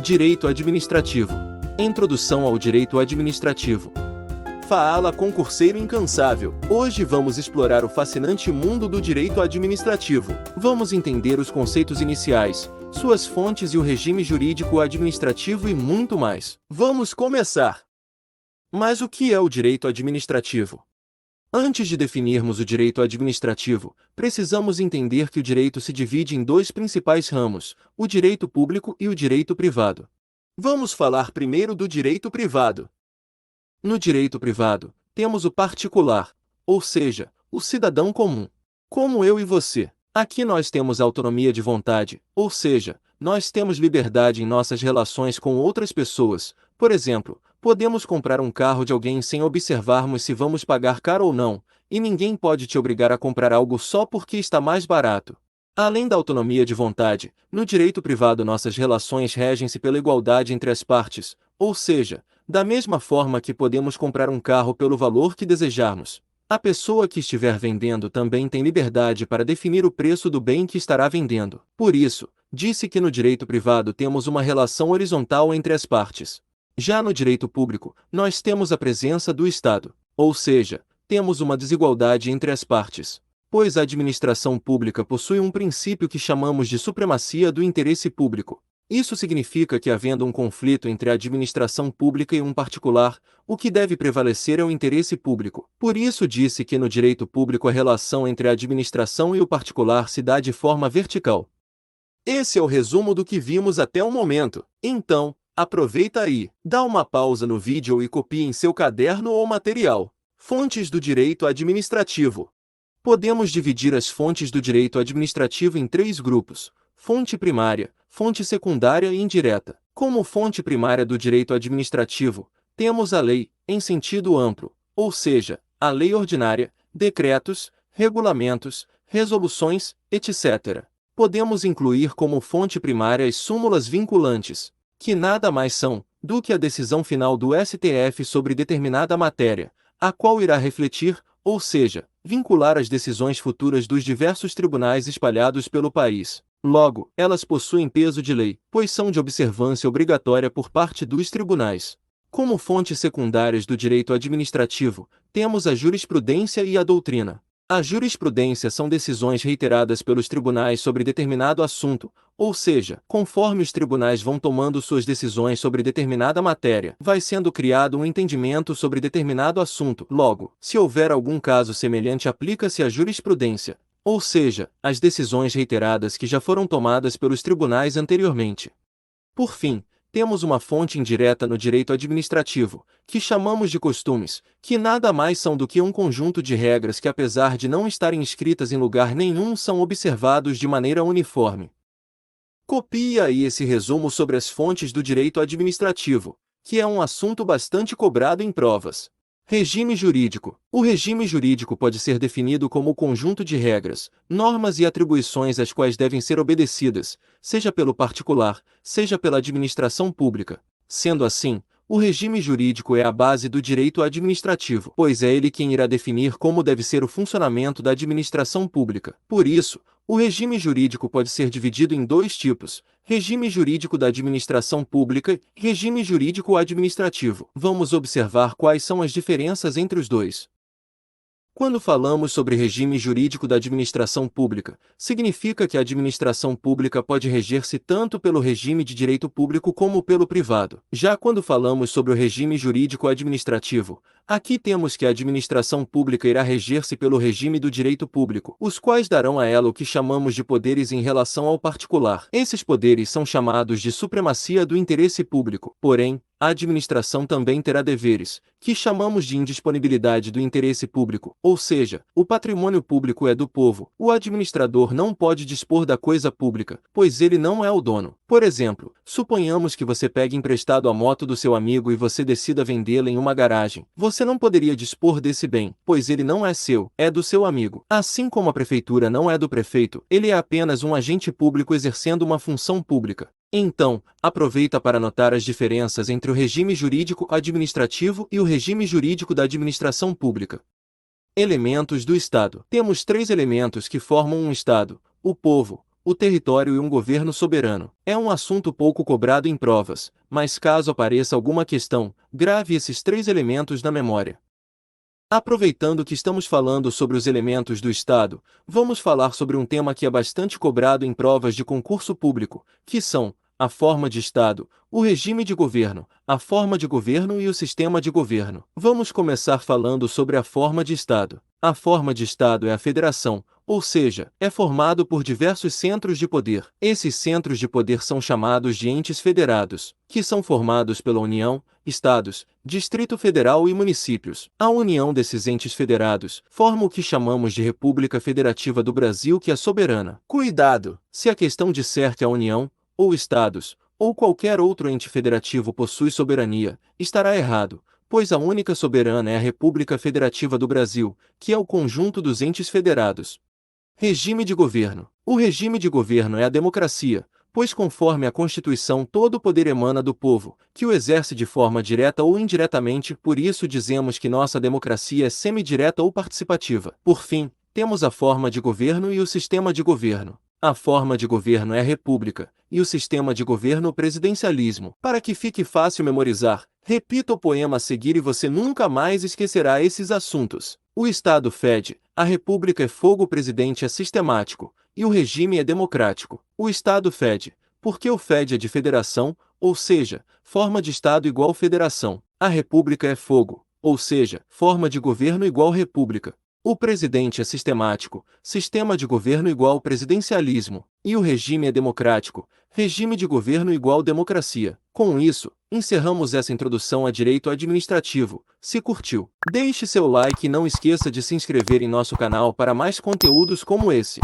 Direito Administrativo. Introdução ao Direito Administrativo. Fala, concurseiro incansável! Hoje vamos explorar o fascinante mundo do direito administrativo. Vamos entender os conceitos iniciais, suas fontes e o regime jurídico administrativo e muito mais. Vamos começar! Mas o que é o direito administrativo? Antes de definirmos o direito administrativo, precisamos entender que o direito se divide em dois principais ramos, o direito público e o direito privado. Vamos falar primeiro do direito privado. No direito privado, temos o particular, ou seja, o cidadão comum. Como eu e você. Aqui nós temos autonomia de vontade, ou seja, nós temos liberdade em nossas relações com outras pessoas. Por exemplo, podemos comprar um carro de alguém sem observarmos se vamos pagar caro ou não, e ninguém pode te obrigar a comprar algo só porque está mais barato. Além da autonomia de vontade, no direito privado nossas relações regem-se pela igualdade entre as partes, ou seja, da mesma forma que podemos comprar um carro pelo valor que desejarmos. A pessoa que estiver vendendo também tem liberdade para definir o preço do bem que estará vendendo. Por isso, disse que no direito privado temos uma relação horizontal entre as partes. Já no direito público, nós temos a presença do Estado, ou seja, temos uma desigualdade entre as partes, pois a administração pública possui um princípio que chamamos de supremacia do interesse público. Isso significa que, havendo um conflito entre a administração pública e um particular, o que deve prevalecer é o interesse público. Por isso disse que no direito público a relação entre a administração e o particular se dá de forma vertical. Esse é o resumo do que vimos até o momento. Então, aproveita aí, dá uma pausa no vídeo e copie em seu caderno ou material. Fontes do direito administrativo. Podemos dividir as fontes do direito administrativo em três grupos: fonte primária, fonte secundária e indireta. Como fonte primária do direito administrativo, temos a lei, em sentido amplo, ou seja, a lei ordinária, decretos, regulamentos, resoluções, etc. Podemos incluir como fonte primária as súmulas vinculantes, que nada mais são do que a decisão final do STF sobre determinada matéria, a qual irá refletir, ou seja, vincular as decisões futuras dos diversos tribunais espalhados pelo país. Logo, elas possuem peso de lei, pois são de observância obrigatória por parte dos tribunais. Como fontes secundárias do direito administrativo, temos a jurisprudência e a doutrina. A jurisprudência são decisões reiteradas pelos tribunais sobre determinado assunto, ou seja, conforme os tribunais vão tomando suas decisões sobre determinada matéria, vai sendo criado um entendimento sobre determinado assunto. Logo, se houver algum caso semelhante, aplica-se a jurisprudência, ou seja, as decisões reiteradas que já foram tomadas pelos tribunais anteriormente. Por fim, temos uma fonte indireta no direito administrativo, que chamamos de costumes, que nada mais são do que um conjunto de regras que, apesar de não estarem escritas em lugar nenhum, são observados de maneira uniforme. Copie aí esse resumo sobre as fontes do direito administrativo, que é um assunto bastante cobrado em provas. Regime jurídico. O regime jurídico pode ser definido como o conjunto de regras, normas e atribuições às quais devem ser obedecidas, seja pelo particular, seja pela administração pública. Sendo assim, o regime jurídico é a base do direito administrativo, pois é ele quem irá definir como deve ser o funcionamento da administração pública. Por isso, o regime jurídico pode ser dividido em dois tipos: regime jurídico da administração pública e regime jurídico administrativo. Vamos observar quais são as diferenças entre os dois. Quando falamos sobre regime jurídico da administração pública, significa que a administração pública pode reger-se tanto pelo regime de direito público como pelo privado. Já quando falamos sobre o regime jurídico administrativo, aqui temos que a administração pública irá reger-se pelo regime do direito público, os quais darão a ela o que chamamos de poderes em relação ao particular. Esses poderes são chamados de supremacia do interesse público. Porém, a administração também terá deveres, que chamamos de indisponibilidade do interesse público, ou seja, o patrimônio público é do povo. O administrador não pode dispor da coisa pública, pois ele não é o dono. Por exemplo, suponhamos que você pegue emprestado a moto do seu amigo e você decida vendê-la em uma garagem. Você não poderia dispor desse bem, pois ele não é seu, é do seu amigo. Assim como a prefeitura não é do prefeito, ele é apenas um agente público exercendo uma função pública. Então, aproveita para notar as diferenças entre o regime jurídico administrativo e o regime jurídico da administração pública. Elementos do Estado. Temos três elementos que formam um Estado: o povo, o território e um governo soberano. É um assunto pouco cobrado em provas, mas caso apareça alguma questão, grave esses três elementos na memória. Aproveitando que estamos falando sobre os elementos do Estado, vamos falar sobre um tema que é bastante cobrado em provas de concurso público, que são a forma de Estado, o regime de governo, a forma de governo e o sistema de governo. Vamos começar falando sobre a forma de Estado. A forma de Estado é a federação, ou seja, é formado por diversos centros de poder. Esses centros de poder são chamados de entes federados, que são formados pela União, Estados, Distrito Federal e municípios. A união desses entes federados forma o que chamamos de República Federativa do Brasil, que é soberana. Cuidado! Se a questão disser que a União, ou Estados, ou qualquer outro ente federativo possui soberania, estará errado, pois a única soberana é a República Federativa do Brasil, que é o conjunto dos entes federados. Regime de governo. O regime de governo é a democracia, pois conforme a Constituição todo o poder emana do povo, que o exerce de forma direta ou indiretamente, por isso dizemos que nossa democracia é semidireta ou participativa. Por fim, temos a forma de governo e o sistema de governo. A forma de governo é a república, e o sistema de governo o presidencialismo. Para que fique fácil memorizar, repita o poema a seguir e você nunca mais esquecerá esses assuntos. O Estado fede, a república é fogo, o presidente é sistemático, e o regime é democrático. O Estado fede, porque o fede é de federação, ou seja, forma de Estado igual federação. A república é fogo, ou seja, forma de governo igual república. O presidente é sistemático, sistema de governo igual presidencialismo, e o regime é democrático, regime de governo igual democracia. Com isso, encerramos essa introdução a direito administrativo. Se curtiu, deixe seu like e não esqueça de se inscrever em nosso canal para mais conteúdos como esse.